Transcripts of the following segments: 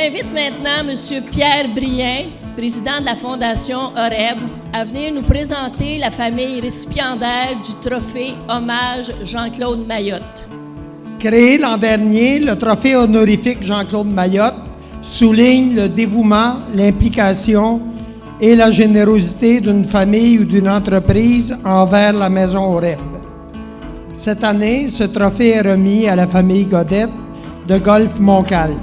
J'invite maintenant M. Pierre Brien, président de la Fondation OREB, à venir nous présenter la famille récipiendaire du trophée Hommage Jean-Claude Mayotte. Créé l'an dernier, le trophée honorifique Jean-Claude Mayotte souligne le dévouement, l'implication et la générosité d'une famille ou d'une entreprise envers la Maison OREB. Cette année, ce trophée est remis à la famille Godette de Golfe Montcalm.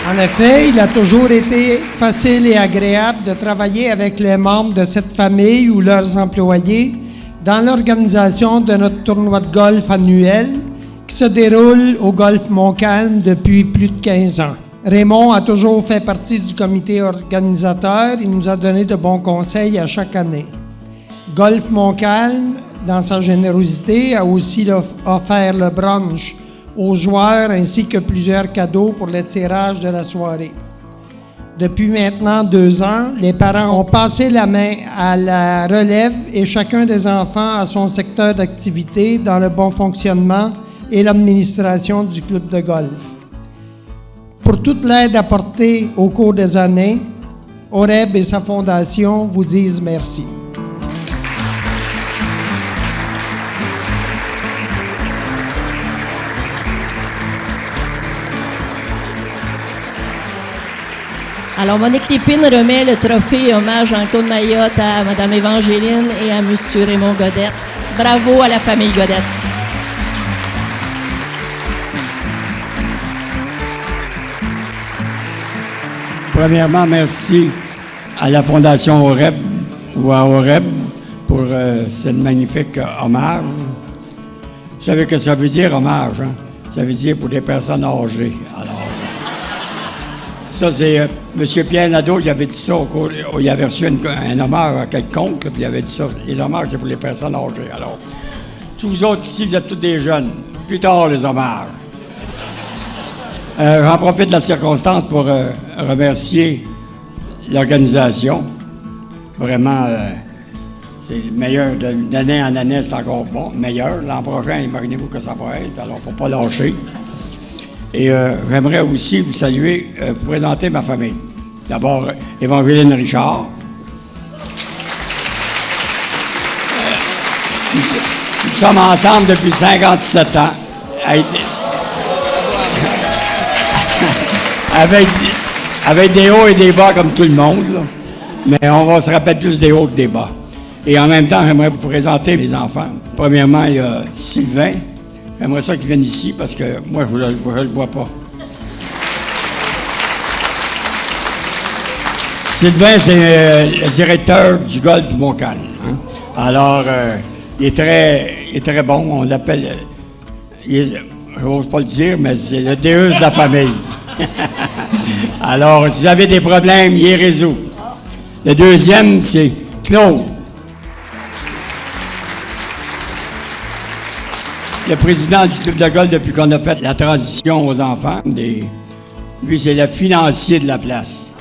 En effet, il a toujours été facile et agréable de travailler avec les membres de cette famille ou leurs employés dans l'organisation de notre tournoi de golf annuel qui se déroule au Golfe Montcalm depuis plus de 15 ans. Raymond a toujours fait partie du comité organisateur. Il nous a donné de bons conseils à chaque année. Golfe Montcalm, dans sa générosité, a aussi offert le brunch aux joueurs ainsi que plusieurs cadeaux pour le tirage de la soirée. Depuis maintenant 2 ans, les parents ont passé la main à la relève et chacun des enfants a son secteur d'activité dans le bon fonctionnement et l'administration du club de golf. Pour toute l'aide apportée au cours des années, OREB et sa fondation vous disent merci. Alors, Monique Lépine remet le trophée Hommage Jean-Claude Mayotte à Mme Évangéline et à M. Raymond Godette. Bravo à la famille Godette. Premièrement, merci à la Fondation OREB ou à OREB pour ce magnifique hommage. Vous savez que ça veut dire hommage, hein? Ça veut dire pour des personnes âgées. Alors, ça, c'est M. Pierre Nadeau qui avait dit ça il avait reçu un hommage à quelconque, puis il avait dit ça. Les hommages, c'est pour les personnes âgées. Alors, tous vous autres ici, vous êtes tous des jeunes. Plus tard, les hommages. J'en profite de la circonstance pour remercier l'organisation. Vraiment, c'est le meilleur d'année en année, c'est encore bon, meilleur. L'an prochain, imaginez-vous que ça va être, alors il ne faut pas lâcher. Et j'aimerais aussi vous saluer, vous présenter ma famille. D'abord, Évangéline Richard. Nous sommes ensemble depuis 57 ans. Avec des hauts et des bas comme tout le monde. Là. Mais on va se rappeler plus des hauts que des bas. Et en même temps, j'aimerais vous présenter mes enfants. Premièrement, il y a Sylvain. J'aimerais ça qu'ils viennent ici parce que moi, je ne le vois pas. Sylvain, c'est le directeur du golfe du Montcalm. Hein? Alors, il est très bon. On l'appelle, je n'ose pas le dire, mais c'est le Déus de la famille. Alors, si vous avez des problèmes, il les résout. Le deuxième, c'est Claude. Le président du club de golf depuis qu'on a fait la transition aux enfants. Lui, c'est le financier de la place.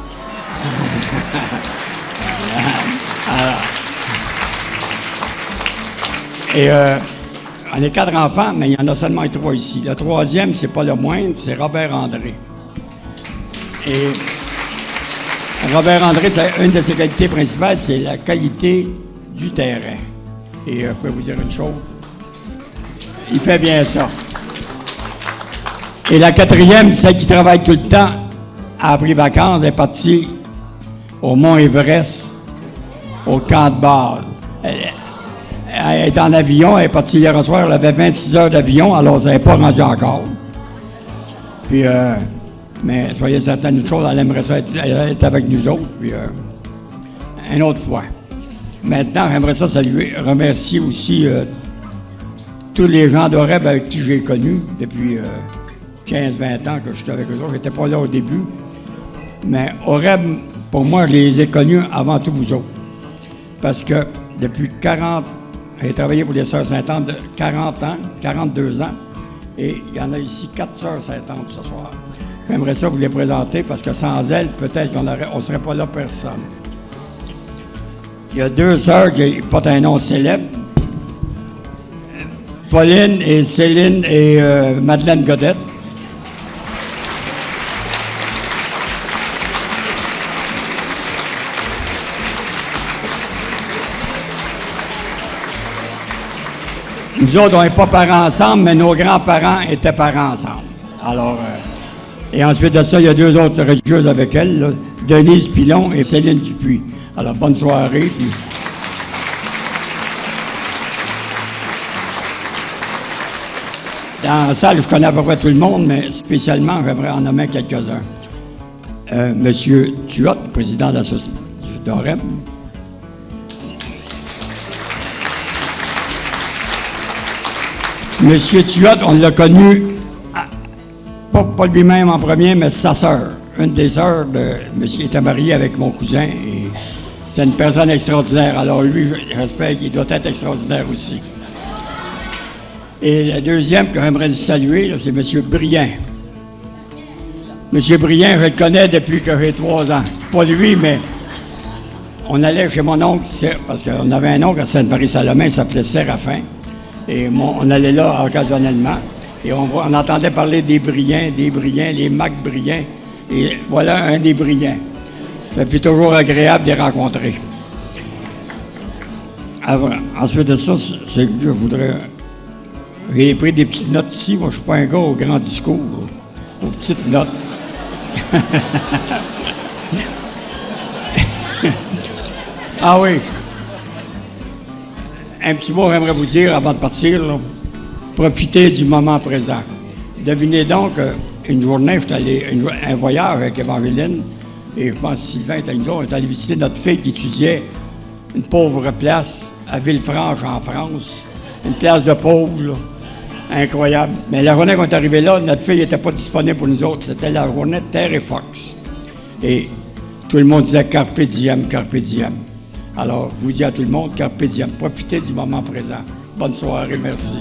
Et on est 4 enfants, mais il y en a seulement 3 ici. Le troisième, c'est pas le moindre, c'est Robert André. Et Robert André, une de ses qualités principales, c'est la qualité du terrain. Et je peux vous dire une chose. Il fait bien ça. Et la quatrième, celle qui travaille tout le temps, a pris vacances, elle est partie au Mont-Everest, au camp de base. Elle est en avion, elle est partie hier soir, elle avait 26 heures d'avion, alors elle n'est pas rendue encore. Puis, mais soyez certains d'une chose, elle aimerait ça être avec nous autres, puis une autre fois. Maintenant, j'aimerais ça saluer, remercier aussi tous les gens d'OREB avec qui j'ai connu depuis 15-20 ans que je suis avec eux autres. Je n'étais pas là au début. Mais OREB, pour moi, je les ai connus avant tout vous autres. Parce que depuis 40, j'ai travaillé pour les Sœurs Saint-Anne de 40 ans, 42 ans. Et il y en a ici 4 Sœurs Saint-Anne ce soir. J'aimerais ça vous les présenter parce que sans elles, peut-être qu'on ne serait pas là personne. Il y a 2 sœurs qui portent un nom célèbre. Pauline et Céline et Madeleine Godette. Nous autres, on n'est pas parents ensemble, mais nos grands-parents étaient parents ensemble. Alors, et ensuite de ça, il y a 2 autres religieuses avec elle, là, Denise Pilon et Céline Dupuis. Alors, bonne soirée. Puis... Dans la salle, je connais à peu près tout le monde, mais spécialement, j'aimerais en nommer quelques-uns. Monsieur Tuot, président de l'association d'OREB. Monsieur Tuot, on l'a connu, pas lui-même en premier, mais sa sœur. Une des sœurs de monsieur était marié avec mon cousin et c'est une personne extraordinaire. Alors lui, j'espère qu'il doit être extraordinaire aussi. Et le deuxième que j'aimerais saluer, c'est M. Brien. M. Brien, je le connais depuis que j'ai 3 ans. Pas lui, mais on allait chez mon oncle, parce qu'on avait un oncle à Sainte-Marie-Salomon, il s'appelait Séraphin. Et on allait là occasionnellement. Et on entendait parler des Briens, les Mac Briens. Et voilà un des Briens. Ça fait toujours agréable de les rencontrer. Alors, ensuite de ça, c'est que je voudrais... J'ai pris des petites notes ici. Moi, je ne suis pas un gars au grand discours, aux petites notes. Ah oui. Un petit mot, j'aimerais vous dire avant de partir, là, profitez du moment présent. Devinez donc, une journée, j'étais allé un voyage avec Évangeline, et je pense que Sylvain était une journée, on est allé visiter notre fille qui étudiait une pauvre place à Villefranche, en France. Une place de pauvre, là. Incroyable. Mais la journée qu'on est arrivé là, notre fille n'était pas disponible pour nous autres. C'était la journée de Terre et Fox. Et tout le monde disait Carpe diem, Carpe diem. Alors, je vous dis à tout le monde, Carpe diem. Profitez du moment présent. Bonne soirée, merci.